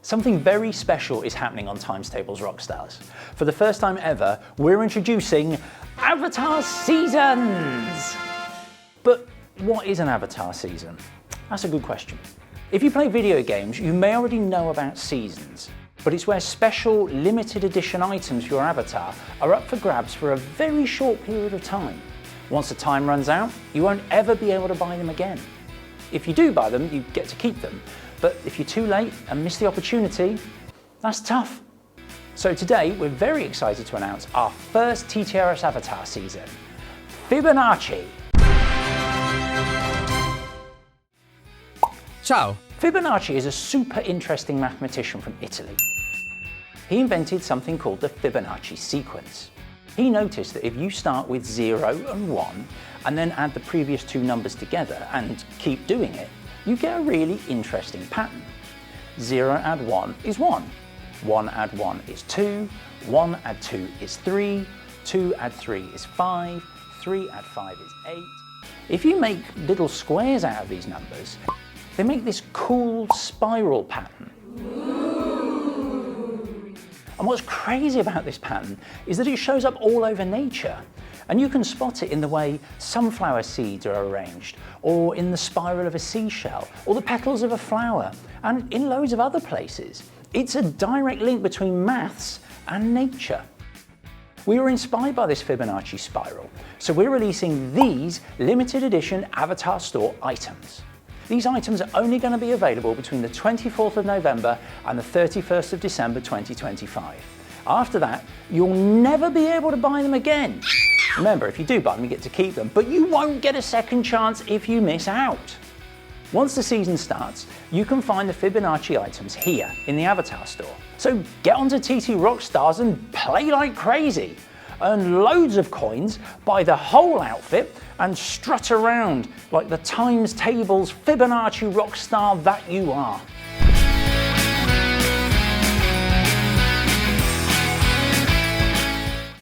Something very special is happening on Times Tables Rockstars. For the first time ever, we're introducing Avatar Seasons! But what is an Avatar season? That's a good question. If you play video games, you may already know about seasons, but it's where special limited edition items for your avatar are up for grabs for a very short period of time. Once the time runs out, you won't ever be able to buy them again. If you do buy them, you get to keep them. But if you're too late and miss the opportunity, that's tough. So today, we're very excited to announce our first TTRS Avatar season, Fibonacci. Ciao. Fibonacci is a super interesting mathematician from Italy. He invented something called the Fibonacci sequence. He noticed that if you start with 0 and 1 and then add the previous two numbers together and keep doing it, you get a really interesting pattern. 0 add 1 is 1, 1 add 1 is 2, 1 add 2 is 3, 2 add 3 is 5, 3 add 5 is 8. If you make little squares out of these numbers, they make this cool spiral pattern. And what's crazy about this pattern is that it shows up all over nature. And you can spot it in the way sunflower seeds are arranged, or in the spiral of a seashell, or the petals of a flower, and in loads of other places. It's a direct link between maths and nature. We were inspired by this Fibonacci spiral, so we're releasing these limited edition Avatar Store items. These items are only going to be available between the 24th of November and the 31st of December 2025. After that, you'll never be able to buy them again. Remember, if you do buy them, you get to keep them, but you won't get a second chance if you miss out. Once the season starts, you can find the Fibonacci items here in the Avatar Store. So get onto TT Rockstars and play like crazy. Earn loads of coins, buy the whole outfit, and strut around like the Times Tables Fibonacci rockstar that you are.